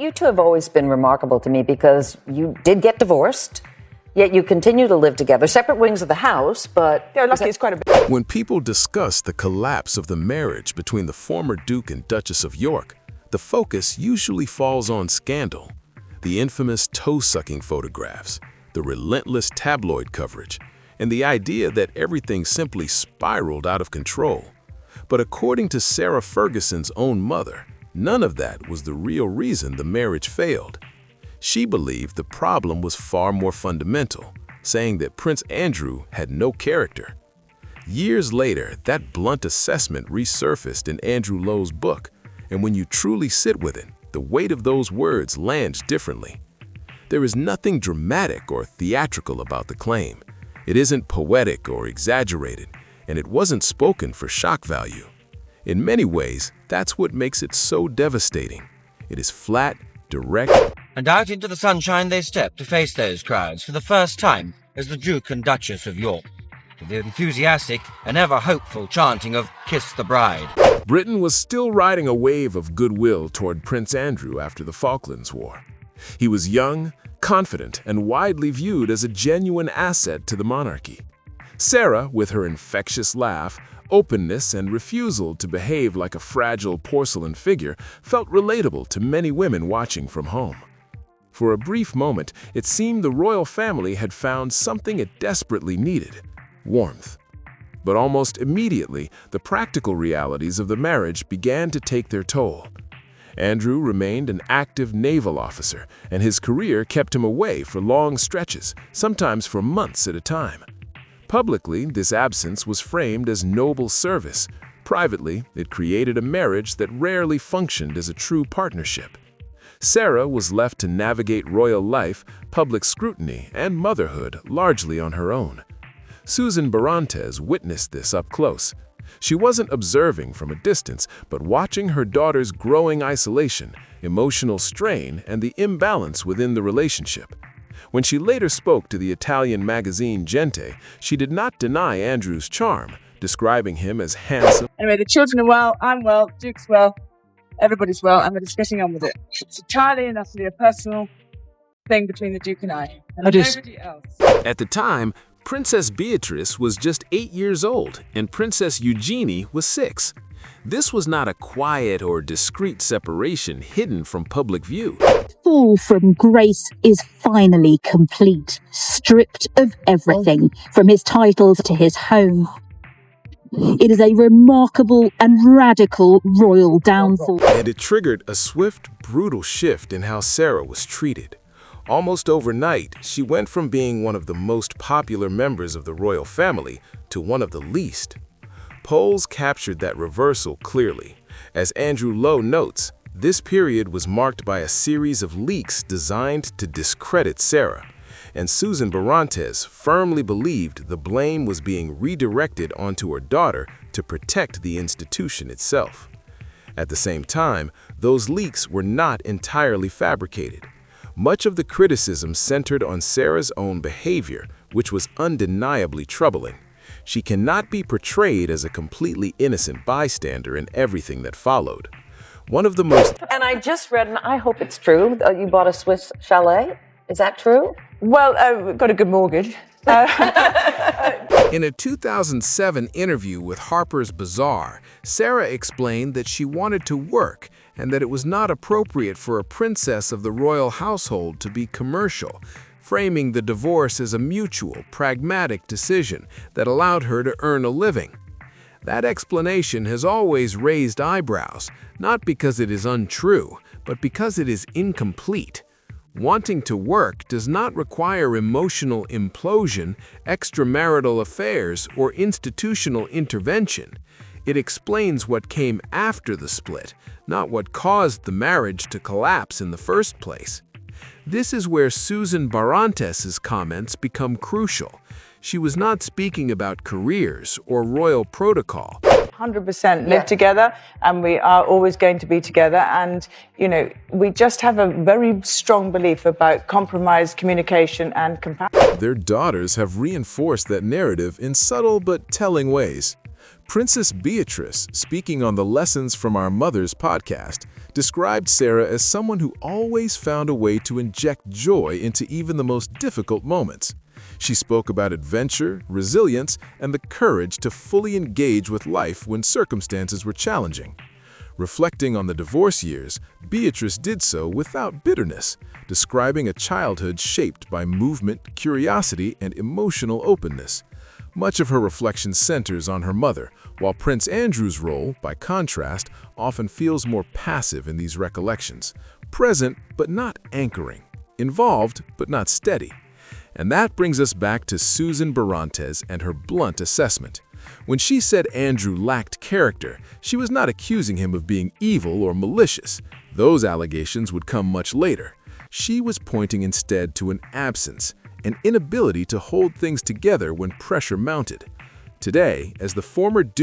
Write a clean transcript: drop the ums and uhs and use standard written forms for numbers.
you two have always been remarkable to me because you did get divorced, yet you continue to live together, separate wings of the house, but... Yeah, lucky it's quite a bit. When people discuss the collapse of the marriage between the former Duke and Duchess of York, the focus usually falls on scandal. The infamous toe-sucking photographs, the relentless tabloid coverage, and the idea that everything simply spiraled out of control. But according to Sarah Ferguson's own mother, none of that was the real reason the marriage failed. She believed the problem was far more fundamental, saying that Prince Andrew had no character. Years later, that blunt assessment resurfaced in Andrew Lowe's book, and when you truly sit with it, the weight of those words lands differently. There is nothing dramatic or theatrical about the claim. It isn't poetic or exaggerated, and it wasn't spoken for shock value. In many ways, that's what makes it so devastating. It is flat, direct, and out into the sunshine they stepped to face those crowds for the first time as the Duke and Duchess of York, to the enthusiastic and ever-hopeful chanting of "Kiss the Bride." Britain was still riding a wave of goodwill toward Prince Andrew after the Falklands War. He was young, confident, and widely viewed as a genuine asset to the monarchy. Sarah, with her infectious laugh, openness, and refusal to behave like a fragile porcelain figure, felt relatable to many women watching from home. For a brief moment, it seemed the royal family had found something it desperately needed: warmth. But almost immediately, the practical realities of the marriage began to take their toll. Andrew remained an active naval officer, and his career kept him away for long stretches, sometimes for months at a time. Publicly, this absence was framed as noble service. Privately, it created a marriage that rarely functioned as a true partnership. Sarah was left to navigate royal life, public scrutiny, and motherhood largely on her own. Susan Barantes witnessed this up close. She wasn't observing from a distance, but watching her daughter's growing isolation, emotional strain, and the imbalance within the relationship. When she later spoke to the Italian magazine Gente, she did not deny Andrew's charm, describing him as handsome. Anyway, the children are well, I'm well, Duke's well, everybody's well, and we're just getting on with it. It's entirely and utterly a personal thing between the Duke and I, and nobody else. At the time, Princess Beatrice was just 8 years old, and Princess Eugenie was 6. This was not a quiet or discreet separation hidden from public view. Fall from grace is finally complete, stripped of everything, from his titles to his home. It is a remarkable and radical royal downfall. And it triggered a swift, brutal shift in how Sarah was treated. Almost overnight, she went from being one of the most popular members of the royal family to one of the least. Polls captured that reversal clearly. As Andrew Lowe notes, this period was marked by a series of leaks designed to discredit Sarah, and Susan Barantes firmly believed the blame was being redirected onto her daughter to protect the institution itself. At the same time, those leaks were not entirely fabricated. Much of the criticism centered on Sarah's own behavior, which was undeniably troubling. She cannot be portrayed as a completely innocent bystander in everything that followed. One of the most... And I just read, and I hope it's true, you bought a Swiss chalet. Is that true? Well, we've got a good mortgage. In a 2007 interview with Harper's Bazaar, Sarah explained that she wanted to work and that it was not appropriate for a princess of the royal household to be commercial, framing the divorce as a mutual, pragmatic decision that allowed her to earn a living. That explanation has always raised eyebrows, not because it is untrue, but because it is incomplete. Wanting to work does not require emotional implosion, extramarital affairs, or institutional intervention. It explains what came after the split, not what caused the marriage to collapse in the first place. This is where Susan Barantes's comments become crucial. She was not speaking about careers or royal protocol. 100% live together, and we are always going to be together. And, you know, we just have a very strong belief about compromise, communication, and compassion. Their daughters have reinforced that narrative in subtle but telling ways. Princess Beatrice, speaking on the Lessons from Our Mothers podcast, described Sarah as someone who always found a way to inject joy into even the most difficult moments. She spoke about adventure, resilience, and the courage to fully engage with life when circumstances were challenging. Reflecting on the divorce years, Beatrice did so without bitterness, describing a childhood shaped by movement, curiosity, and emotional openness. Much of her reflection centers on her mother, while Prince Andrew's role, by contrast, often feels more passive in these recollections, present but not anchoring, involved but not steady. And that brings us back to Susan Barantes and her blunt assessment. When she said Andrew lacked character, she was not accusing him of being evil or malicious. Those allegations would come much later. She was pointing instead to an absence, an inability to hold things together when pressure mounted. Today, as the former Duke